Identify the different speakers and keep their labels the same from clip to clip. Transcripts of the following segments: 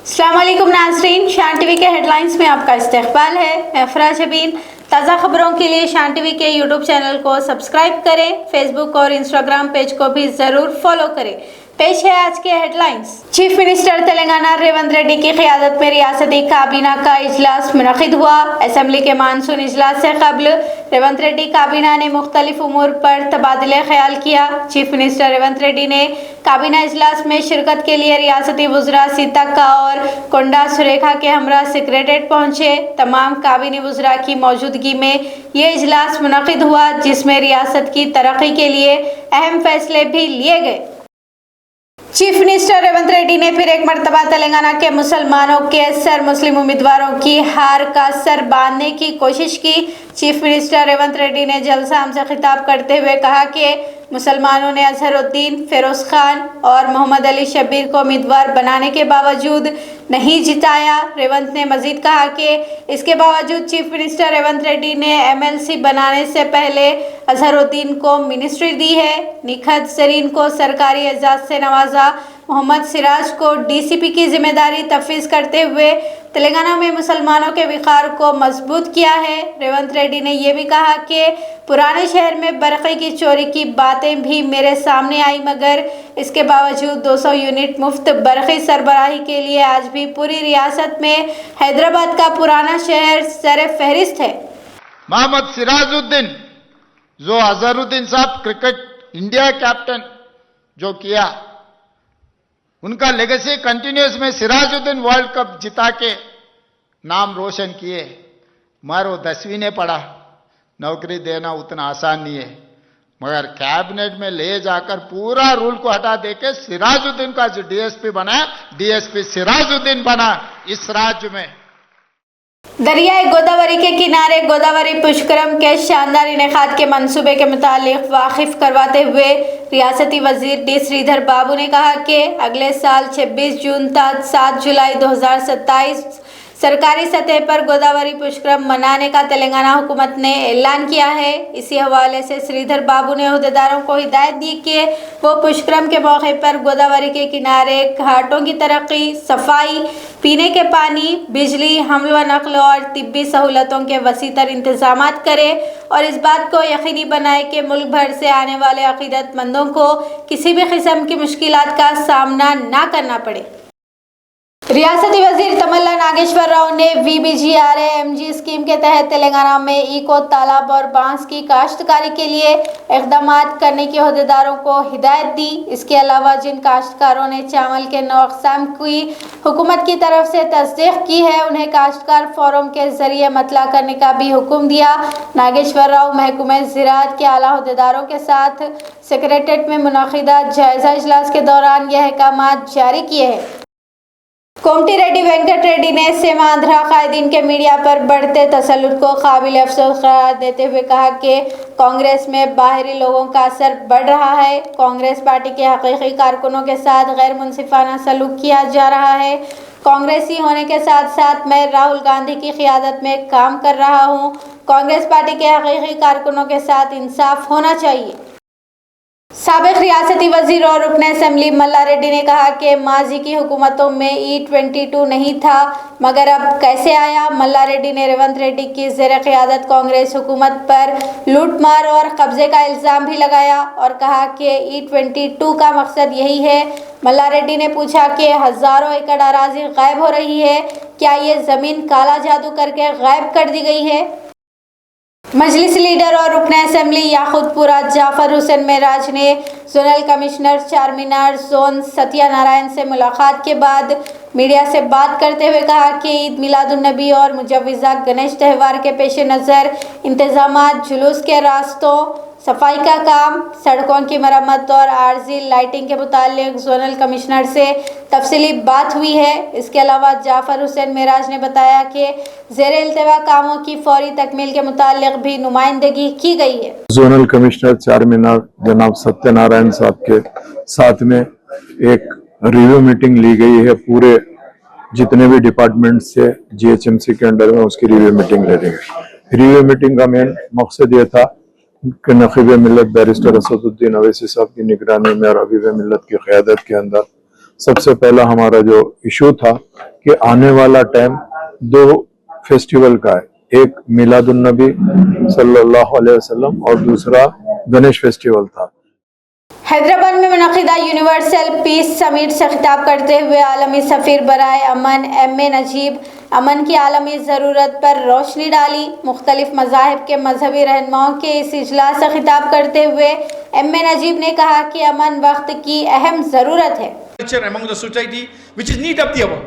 Speaker 1: अस्सलाम वालेकुम नाज़रीन, शान टीवी के हेडलाइंस में आपका इस्तकबाल है। मैं अफरा शबीन। ताज़ा खबरों के लिए शान टीवी के यूट्यूब चैनल को सब्सक्राइब करें, फेसबुक और इंस्टाग्राम पेज को भी ज़रूर फॉलो करें। पेश है आज के headlines. Chief minister Telangana Revanth Reddy की क़यादत में रियासती काबीना का इजलास मुनक़िद हुआ। असेंबली के मानसून इजलास से कबल रेवंत रेड्डी काबीना ने मुख्तलिफ उमूर पर तबादले ख्याल किया। चीफ मिनिस्टर रेवंत रेड्डी ने काबीना इजलास में शिरकत के लिए रियासती वज़रा सीतक्का और कोंडा सुरेखा के हमरा सेक्रेटेरिएट पहुंचे। तमाम काबीनी वज़रा की मौजूदगी में ये इजलास मुनक़िद हुआ, जिसमें रियासत की तरक्की के लिए अहम फैसले भी लिए गए। चीफ मिनिस्टर रेवंत रेड्डी ने फिर एक मरतबा तेलंगाना के मुसलमानों के सर मुस्लिम उम्मीदवारों की हार का सर बांधने की कोशिश की। चीफ मिनिस्टर रेवंत रेड्डी ने जलसाम से खिताब करते हुए कहा कि मुसलमानों ने अजहरुद्दीन, फिरोज खान और मोहम्मद अली शब्बीर को उम्मीदवार बनाने के बावजूद नहीं जिताया। रेवंत ने मजीद कहा कि इसके बावजूद चीफ मिनिस्टर रेवंत रेड्डी ने MLC बनाने से पहले अजहरुद्दीन को मिनिस्ट्री दी है, निखत जरीन को सरकारी एजाज से नवाजा, मोहम्मद सिराज को DCP की जिम्मेदारी तफवीज़ करते हुए तेलंगाना में मुसलमानों के विकार को मजबूत किया है। रेवंत रेड्डी ने यह भी कहा कि पुराने शहर में बरक़ी की चोरी की बातें भी मेरे सामने आई, मगर इसके बावजूद 200 यूनिट मुफ्त बरक़ी सरबराही के लिए आज भी पूरी रियासत में हैदराबाद का पुराना शहर सर फहरिस्त है।
Speaker 2: मोहम्मद सिराजुद्दीन, जो अजहरुद्दीन साहब क्रिकेट इंडिया कैप्टन जो किया, उनका लेगेसी कंटिन्यूस में सिराजुद्दीन वर्ल्ड कप जिता के नाम रोशन किए। मगर वो 10वीं ने पढ़ा, नौकरी देना उतना आसान नहीं है, मगर कैबिनेट में ले जाकर पूरा रूल को हटा देके सिराजुद्दीन का जो DSP बना, DSP सिराजुद्दीन बना इस राज्य में।
Speaker 1: दरियाए गोदावरी के किनारे गोदावरी पुष्करम के शानदार इनेकाद के मंसूबे के मुतालिक वाकिफ करवाते हुए रियासती वजीर D श्रीधर बाबू ने कहा कि अगले साल 26 जून तक 7 जुलाई 2027 सरकारी सतह पर गोदावरी पुष्करम मनाने का तेलंगाना हुकूमत ने ऐलान किया है। इसी हवाले से श्रीधर बाबू ने अहदेदारों को हिदायत दी कि वो पुष्करम के मौके पर गोदावरी के किनारे घाटों की तरक्की, सफाई, पीने के पानी, बिजली, हमल व नकल और तिब्बी सहूलतों के वसीतर इंतजामात करे और इस बात को यकीनी बनाए कि मुल्क भर से आने वाले अकीदतमंदों को किसी भी किस्म की मुश्किलात का सामना ना करना पड़े। रियासती वजीर तमल्ला नागेश्वर राव ने VBGRA-MG स्कीम के तहत तेलंगाना में इको, तालाब और बांस की काश्तकारी के लिए इक़दाम करने की अहदेदारों को हिदायत दी। इसके अलावा जिन काश्तकारों ने चावल के 9 अक़साम की हुकूमत की तरफ से तस्दीक की है, उन्हें काश्तकार फोरम के जरिए मतला करने का भी हुक्म दिया। नागेश्वर राव महकमे ज़राअत के आला अहदेदारों के साथ सेक्रेटेरिएट में मुनक़िदा जायज़ा इजलास के दौरान यह अहकाम जारी किए हैं। कोमटी रेड्डी वेंकट रेड्डी ने सीमांध्रा कायदीन के मीडिया पर बढ़ते तसल्लुत को काबिल अफसोस करार देते हुए कहा कि कांग्रेस में बाहरी लोगों का असर बढ़ रहा है। कांग्रेस पार्टी के हकीकी कारकुनों के साथ गैर मुनसिफाना सलूक किया जा रहा है। कांग्रेसी होने के साथ साथ मैं राहुल गांधी की क़यादत में काम कर रहा हूँ। कांग्रेस पार्टी के हकीकी कारकुनों के साथ इंसाफ होना चाहिए। साबिक़ रियासती वजीर और रुकन असेंबली मल्ला रेड्डी ने कहा कि माजी की हुकूमतों में E22 नहीं था, मगर अब कैसे आया। मल्ला रेड्डी ने रेवंत रेड्डी की ज़ेर क़यादत कांग्रेस हुकूमत पर लूटमार और कब्जे का इल्ज़ाम भी लगाया और कहा कि E22 का मकसद यही है। मल्ला रेड्डी ने पूछा कि हज़ारों एकड़ अराज़ी गायब हो रही है, क्या ये ज़मीन काला जादू करके गायब कर दी गई है। मजलिस लीडर और रुकन असेंबली याकूतपुरा जाफर हुसैन मेराज ने zonal commissioner Charminar zone Satyanarayana से मुलाकात के बाद मीडिया से बात करते हुए कहा कि ईद मिलादुन्नबी और मुजव्विज़ा गणेश त्यौहार के पेश नज़र इंतजामात, जुलूस के रास्तों, सफाई का काम, सड़कों की मरम्मत और आर्जी लाइटिंग के मुतालिक जोनल कमिश्नर से तफसीली बात हुई है। इसके अलावा जाफर हुसैन मेराज ने बताया कि ज़ेर इल्तवा कामों की फौरी तकमील के मुतालिक भी नुमाइंदगी की गई है।
Speaker 3: जोनल कमिश्नर चारमीनार जनाब सत्यनारायण साहब के साथ में एक रिव्यू मीटिंग ली गई है। पूरे जितने भी डिपार्टमेंट से GHMC के अंडर में उसकी रिव्यू मीटिंग ले रही है। रिव्यू मीटिंग का मेन मकसद ये था कि नक़ीब मिल्लत बैरिस्टर असदुद्दीन अवैसी साहब की निगरानी में और हबीब मिल्लत की क़यादत के अंदर सबसे पहला हमारा जो इशू था कि आने वाला टाइम 2 फेस्टिवल का है, एक मिलादुन्नबी सल्लल्लाहु अलैहि वसल्लम और दूसरा गणेश फेस्टिवल था।
Speaker 1: हैदराबाद में मुनक़िदा यूनिवर्सल पीस समिट से खिताब करते हुए आलमी सफ़ीर बराए अमन एम.ए. नजीब अमन की आलमी ज़रूरत पर रोशनी डाली। मुख्तलिफ मज़ाहिब के मजहबी रहनुमाओं के इस इजलास से खिताब करते हुए एम.ए. नजीब ने कहा कि अमन वक्त की अहम ज़रूरत है।
Speaker 4: Among the society which is need of the hour,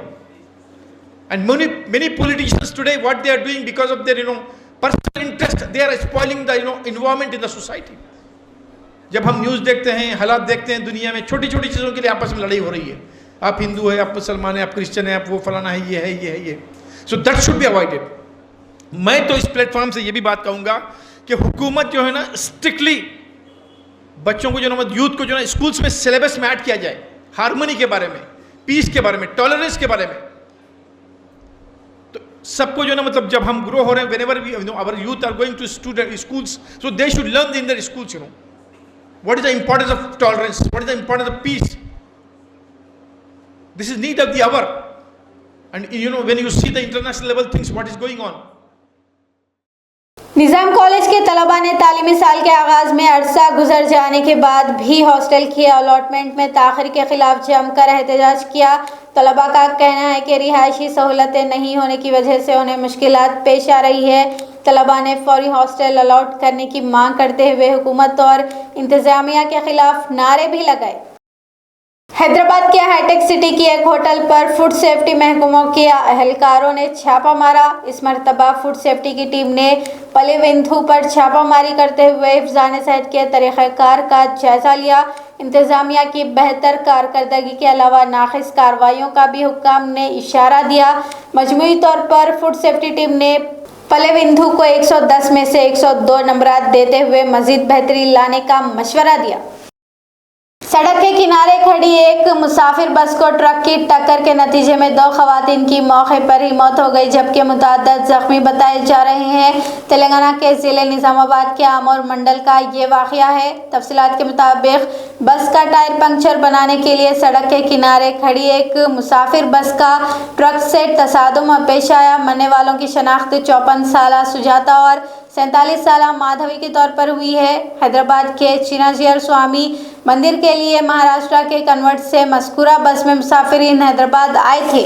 Speaker 4: and many politicians today what they are doing because of their personal interest, they are spoiling the environment in the society. जब हम न्यूज़ देखते हैं, हालात देखते हैं दुनिया में, छोटी छोटी चीज़ों के लिए आपस में लड़ाई हो रही है। आप हिंदू है, आप मुसलमान है, आप क्रिश्चियन है, आप वो फलाना है, ये है, ये है, ये। So that should be avoided. मैं तो इस प्लेटफॉर्म से ये भी बात कहूँगा कि हुकूमत जो है ना स्ट्रिक्टली बच्चों को यूथ को स्कूल्स में सिलेबस में ऐड किया जाए, हार्मनी के बारे में, पीस के बारे में, टॉलरेंस के बारे में। तो सबको मतलब जब हम ग्रो हो रहे हैं, whenever we our youth are going to schools, so they should learn in their schools what is the importance of tolerance, what is the importance of peace. This is need of the hour. And when you see the international level things what is going on.
Speaker 1: Nizam college के तलबा ने तालीमी साल के आगाज़ में अरसा गुजर जाने के बाद भी हॉस्टल की अलॉटमेंट में ताख़िर के खिलाफ जमकर एहतजाज किया। तलबा का कहना है कि रिहायशी सहूलतें नहीं होने की वजह से उन्हें मुश्किलात पेश आ रही है। तलबा ने फौरी हॉस्टल अलॉट करने की मांग करते हुए हुकूमत और इंतज़ामिया के खिलाफ नारे भी लगाए। हैदराबाद के हाईटेक सिटी की एक होटल पर फूड सेफ्टी महकमों के अहलकारों ने छापा मारा। इस मरतबा फूड सेफ्टी की टीम ने पलेविंथू पर छापामारी करते हुए हिफ्ज़ान सेहत के तरीक़ाकार का जायज़ा लिया। इंतज़ामिया की बेहतर कारकर्दगी के अलावा नाक़िस कार्रवाइयों का भी हुक्काम ने इशारा दिया। मजमूई तौर पर फूड सेफ्टी टीम ने पलेविंथू को 110 में से 102 नंबरात देते हुए मज़ीद बेहतरी लाने का मशवरा दिया। सड़क के किनारे खड़ी एक मुसाफिर बस को ट्रक की टक्कर के नतीजे में 2 खवातीन की मौके पर ही मौत हो गई, जबकि मुतअद्दिद जख्मी बताए जा रहे हैं। तेलंगाना के ज़िले निज़ामाबाद के आमोर मंडल का ये वाक़या है। तफसीलात के मुताबिक बस का टायर पंक्चर बनाने के लिए सड़क के किनारे खड़ी एक मुसाफिर बस का ट्रक से तसादुम पेश आया। मरने वालों की शनाख्त 54 साला सुजाता और 47 साला माधवी के तौर पर हुई है। हैदराबाद के चिनाजियर स्वामी मंदिर के लिए महाराष्ट्र के कन्वर्ट से मस्कुरा बस में मुसाफिरीन हैदराबाद आए थे।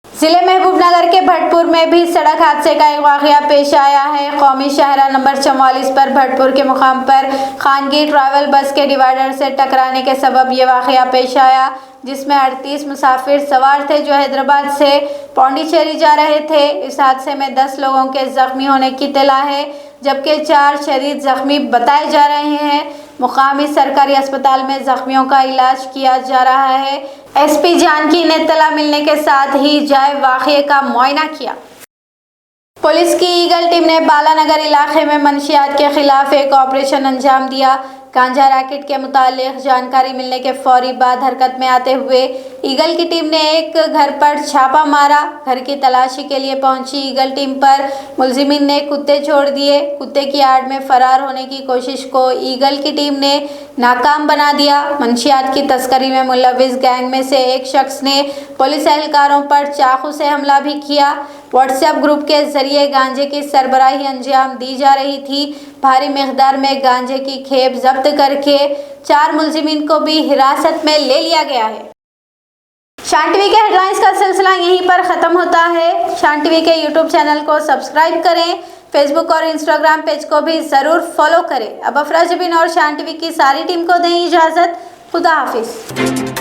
Speaker 1: जिले महबूबनगर के भटपुर में भी सड़क हादसे का एक वाक़या पेश आया है। कौमी शाहरा नंबर 44 पर भटपुर के मुकाम पर खानगी ट्रैवल बस के डिवाइडर से टकराने के सबब ये वाक़या पेश आया, जिसमें 38 मुसाफिर सवार थे जो हैदराबाद से पौंडीचेरी जा रहे थे। इस हादसे में 10 लोगों के ज़ख्मी होने की इत्तला है, जबकि 4 शदीद ज़ख्मी बताए जा रहे हैं। मुकामी सरकारी अस्पताल में ज़ख्मियों का इलाज किया जा रहा है। एसपी जानकी ने इत्तला मिलने के साथ ही जाए वाक़ये का मुआयना किया। पुलिस की ईगल टीम ने बालानगर इलाके में मंशियात के खिलाफ एक ऑपरेशन अंजाम दिया। गांजा रैकेट के मुतालिक जानकारी मिलने के फौरी बाद हरकत में आते हुए ईगल की टीम ने एक घर पर छापा मारा। घर की तलाशी के लिए पहुंची ईगल टीम पर मुलजिमीन ने कुत्ते छोड़ दिए। कुत्ते की आड़ में फरार होने की कोशिश को ईगल की टीम ने नाकाम बना दिया। मंशियात की तस्करी में मुलविस गैंग में से एक शख्स ने पुलिस एहलकारों पर चाकू से हमला भी किया। व्हाट्सएप ग्रुप के जरिए गांजे की सरबराही अंजाम दी जा रही थी। भारी मिकदार में गांजे की खेप जब्त करके 4 मुलजिमीन को भी हिरासत में ले लिया गया है। शान टीवी के हेडलाइंस का सिलसिला यहीं पर ख़त्म होता है। शान टीवी के यूट्यूब चैनल को सब्सक्राइब करें, फेसबुक और इंस्टाग्राम पेज को भी ज़रूर फॉलो करें। अब अफरा जबीन और शान टीवी की सारी टीम को दें इजाज़त। खुदा हाफिज़।